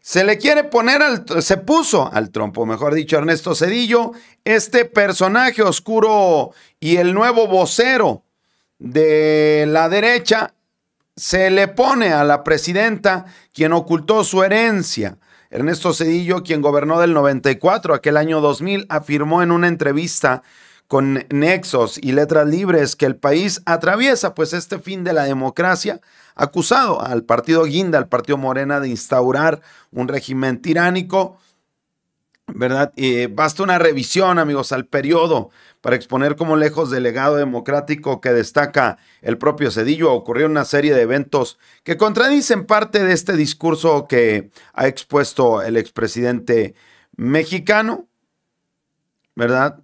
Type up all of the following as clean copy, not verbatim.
Se le quiere poner se puso al trompo, mejor dicho, Ernesto Zedillo, este personaje oscuro y el nuevo vocero de la derecha, se le pone a la presidenta, quien ocultó su herencia. Ernesto Zedillo, quien gobernó del 94 a aquel año 2000, afirmó en una entrevista con Nexos y Letras Libres que el país atraviesa pues este fin de la democracia, acusado al partido Guinda, al partido Morena, de instaurar un régimen tiránico, ¿verdad? Basta una revisión, amigos, al periodo para exponer cómo, lejos del legado democrático que destaca el propio Zedillo, ocurrió una serie de eventos que contradicen parte de este discurso que ha expuesto el expresidente mexicano, ¿verdad?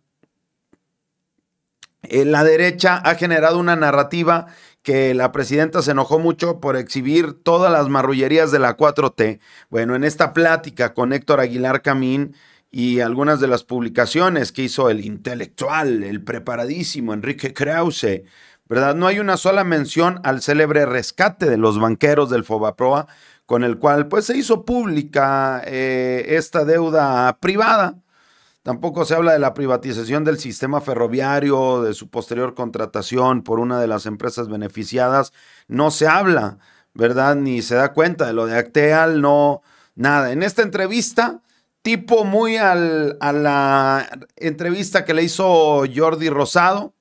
La derecha ha generado una narrativa que la presidenta se enojó mucho por exhibir todas las marrullerías de la 4T. Bueno, en esta plática con Héctor Aguilar Camín y algunas de las publicaciones que hizo el intelectual, el preparadísimo Enrique Krause, ¿verdad? No hay una sola mención al célebre rescate de los banqueros del Fobaproa, con el cual pues se hizo pública esta deuda privada. Tampoco se habla de la privatización del sistema ferroviario, de su posterior contratación por una de las empresas beneficiadas. No se habla, ¿verdad? Ni se da cuenta de lo de Acteal, no, nada. En esta entrevista, tipo muy a la entrevista que le hizo Jordi Rosado,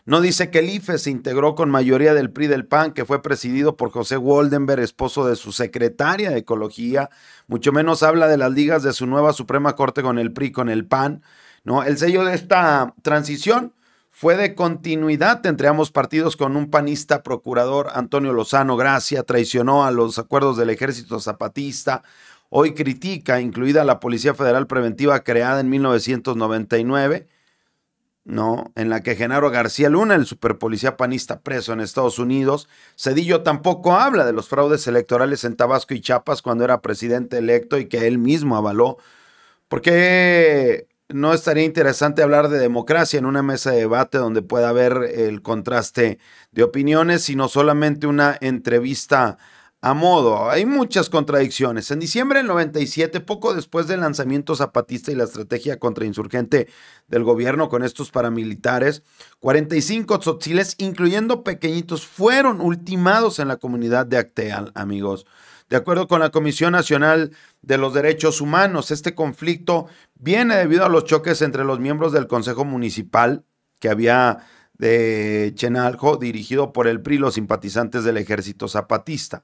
no dice que el IFE se integró con mayoría del PRI del PAN, que fue presidido por José Woldenberg, esposo de su secretaria de Ecología. Mucho menos habla de las ligas de su nueva Suprema Corte con el PRI, con el PAN, ¿no? El sello de esta transición fue de continuidad entre ambos partidos, con un panista procurador, Antonio Lozano Gracia, traicionó a los acuerdos del Ejército Zapatista. Hoy critica, incluida la Policía Federal Preventiva creada en 1999, ¿no? En la que Genaro García Luna, el superpolicía panista preso en Estados Unidos. Zedillo tampoco habla de los fraudes electorales en Tabasco y Chiapas cuando era presidente electo y que él mismo avaló. ¿Por qué no estaría interesante hablar de democracia en una mesa de debate donde pueda haber el contraste de opiniones, sino solamente una entrevista a modo? Hay muchas contradicciones. En diciembre del 97, poco después del lanzamiento zapatista y la estrategia contrainsurgente del gobierno con estos paramilitares, 45 tzotziles, incluyendo pequeñitos, fueron ultimados en la comunidad de Acteal, amigos. De acuerdo con la Comisión Nacional de los Derechos Humanos, este conflicto viene debido a los choques entre los miembros del Consejo Municipal que había de Chenalco, dirigido por el PRI, los simpatizantes del Ejército Zapatista.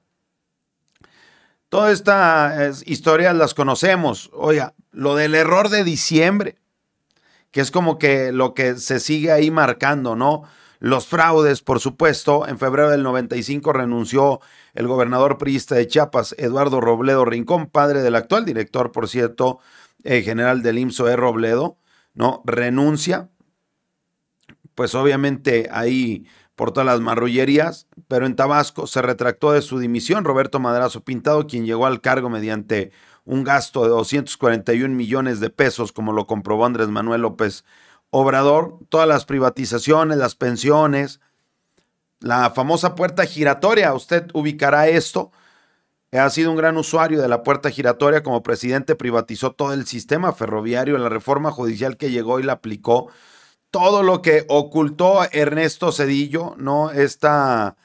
Todas estas historias las conocemos. Oiga, lo del error de diciembre, que es como que lo que se sigue ahí marcando, ¿no? Los fraudes, por supuesto. En febrero del 95 renunció el gobernador priista de Chiapas, Eduardo Robledo Rincón, padre del actual director, por cierto, general del IMSS, Robledo, ¿no? Renuncia, pues obviamente ahí por todas las marrullerías, pero en Tabasco se retractó de su dimisión Roberto Madrazo Pintado, quien llegó al cargo mediante un gasto de 241 millones de pesos, como lo comprobó Andrés Manuel López Obrador. Todas las privatizaciones, las pensiones, la famosa puerta giratoria, usted ubicará esto. Ha sido un gran usuario de la puerta giratoria. Como presidente privatizó todo el sistema ferroviario, la reforma judicial que llegó y la aplicó. Todo lo que ocultó Ernesto Zedillo, ¿no? Esta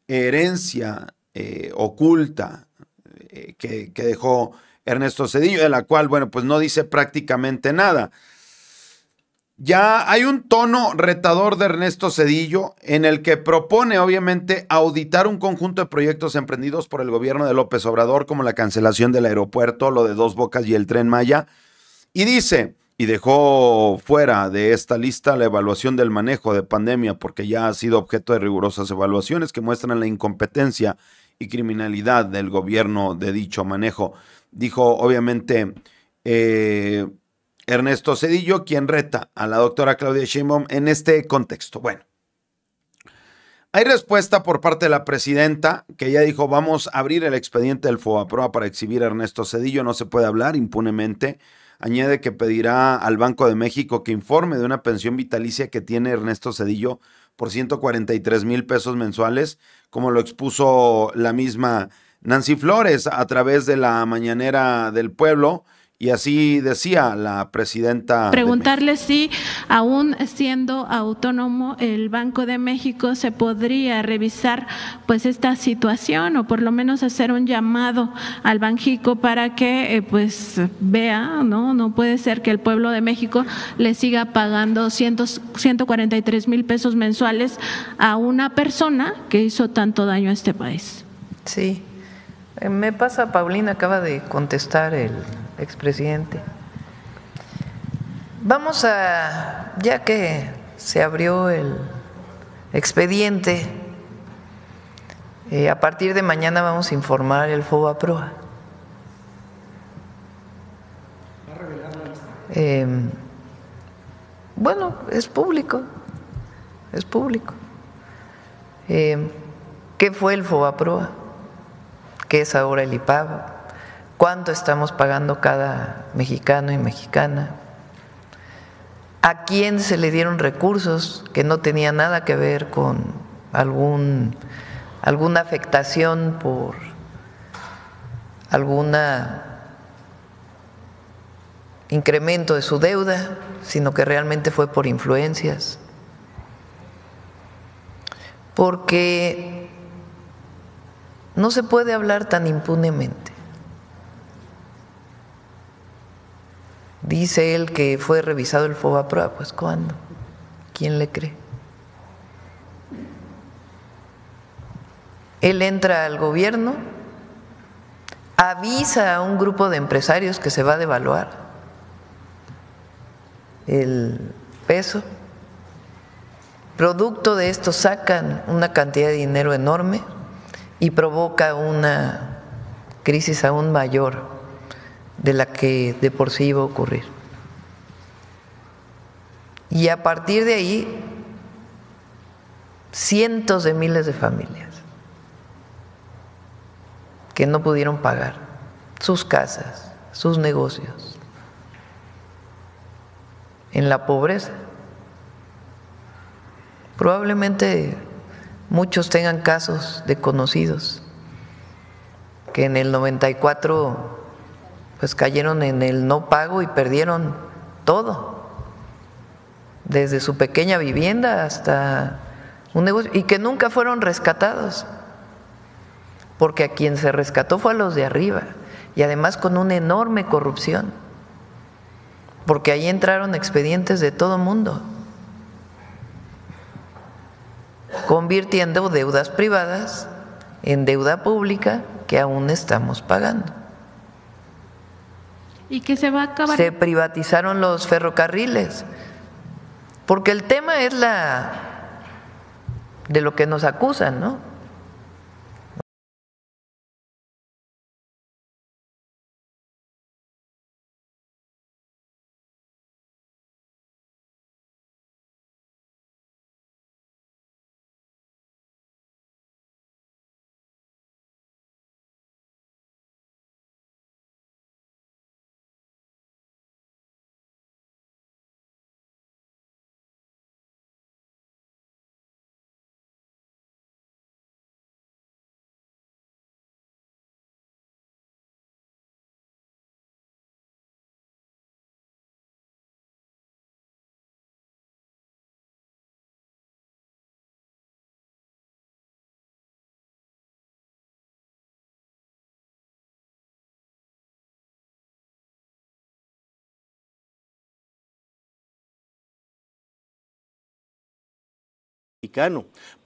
herencia oculta que dejó Ernesto Zedillo, de la cual, bueno, pues no dice prácticamente nada. Ya hay un tono retador de Ernesto Zedillo en el que propone, obviamente, auditar un conjunto de proyectos emprendidos por el gobierno de López Obrador, como la cancelación del aeropuerto, lo de Dos Bocas y el Tren Maya, y dice, y dejó fuera de esta lista la evaluación del manejo de pandemia, porque ya ha sido objeto de rigurosas evaluaciones que muestran la incompetencia y criminalidad del gobierno de dicho manejo. Dijo, obviamente, Ernesto Zedillo, quien reta a la doctora Claudia Sheinbaum en este contexto. Bueno, hay respuesta por parte de la presidenta, que ya dijo, vamos a abrir el expediente del Fobaproa para exhibir a Ernesto Zedillo, no se puede hablar impunemente. Añade que pedirá al Banco de México que informe de una pensión vitalicia que tiene Ernesto Zedillo por 143,000 pesos mensuales, como lo expuso la misma Nancy Flores a través de la Mañanera del Pueblo, y así decía la presidenta. Preguntarle si, aún siendo autónomo el Banco de México, se podría revisar pues esta situación, o por lo menos hacer un llamado al Banjico para que pues vea, no puede ser que el pueblo de México le siga pagando 143,000 pesos mensuales a una persona que hizo tanto daño a este país. Sí, me pasa, Paulina acaba de contestar el expresidente. Vamos a, ya que se abrió el expediente, a partir de mañana vamos a informar el FOBAPROA. Bueno, es público, es público. ¿Qué fue el FOBAPROA? ¿Qué es ahora el IPAB? ¿Cuánto estamos pagando cada mexicano y mexicana? ¿A quién se le dieron recursos que no tenía nada que ver con alguna afectación por algún incremento de su deuda, sino que realmente fue por influencias? Porque no se puede hablar tan impunemente. Dice él que fue revisado el FOBAPROA, pues ¿cuándo? ¿Quién le cree? Él entra al gobierno, avisa a un grupo de empresarios que se va a devaluar el peso. Producto de esto sacan una cantidad de dinero enorme y provoca una crisis aún mayor de la que de por sí iba a ocurrir. Y a partir de ahí, cientos de miles de familias que no pudieron pagar sus casas, sus negocios, en la pobreza. Probablemente muchos tengan casos de conocidos que en el 94 pues cayeron en el no pago y perdieron todo, desde su pequeña vivienda hasta un negocio, y que nunca fueron rescatados, porque a quien se rescató fue a los de arriba, y además con una enorme corrupción, porque ahí entraron expedientes de todo mundo, convirtiendo deudas privadas en deuda pública que aún estamos pagando. Y que se va a acabar. Se privatizaron los ferrocarriles, porque el tema es de lo que nos acusan, ¿no?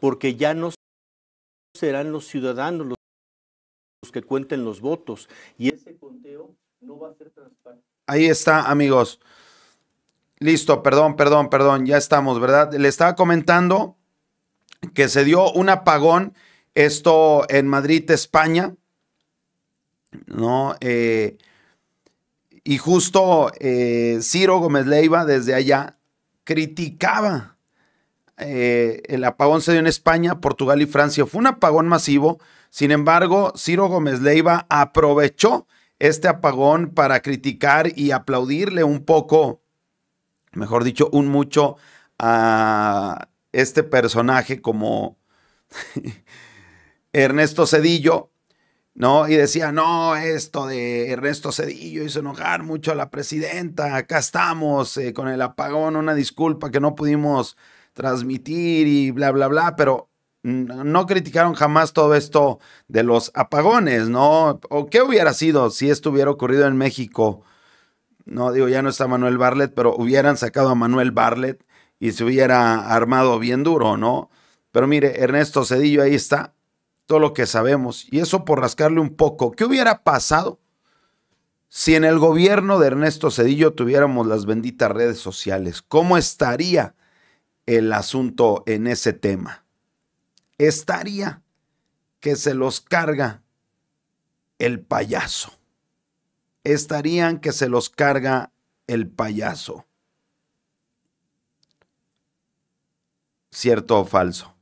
Porque ya no serán los ciudadanos los que cuenten los votos y ese conteo no va a ser transparente. Ahí está, amigos. Listo, perdón, ya estamos, ¿verdad? Le estaba comentando que se dio un apagón, esto en Madrid, España, ¿no? Y justo Ciro Gómez Leiva desde allá criticaba. El apagón se dio en España, Portugal y Francia. Fue un apagón masivo. Sin embargo, Ciro Gómez Leiva aprovechó este apagón para criticar y aplaudirle un poco, mejor dicho, un mucho a este personaje como Ernesto Zedillo, ¿no? Y decía, no, esto de Ernesto Zedillo hizo enojar mucho a la presidenta, acá estamos con el apagón, una disculpa que no pudimos transmitir y bla, bla, bla, pero no criticaron jamás todo esto de los apagones, ¿no? ¿O qué hubiera sido si esto hubiera ocurrido en México? No, digo, ya no está Manuel Bartlett, pero hubieran sacado a Manuel Bartlett y se hubiera armado bien duro, ¿no? Pero mire, Ernesto Zedillo, ahí está todo lo que sabemos. Y eso por rascarle un poco. ¿Qué hubiera pasado si en el gobierno de Ernesto Zedillo tuviéramos las benditas redes sociales? ¿Cómo estaría el asunto en ese tema? Estaría que se los carga el payaso. Estarían que se los carga el payaso. ¿Cierto o falso?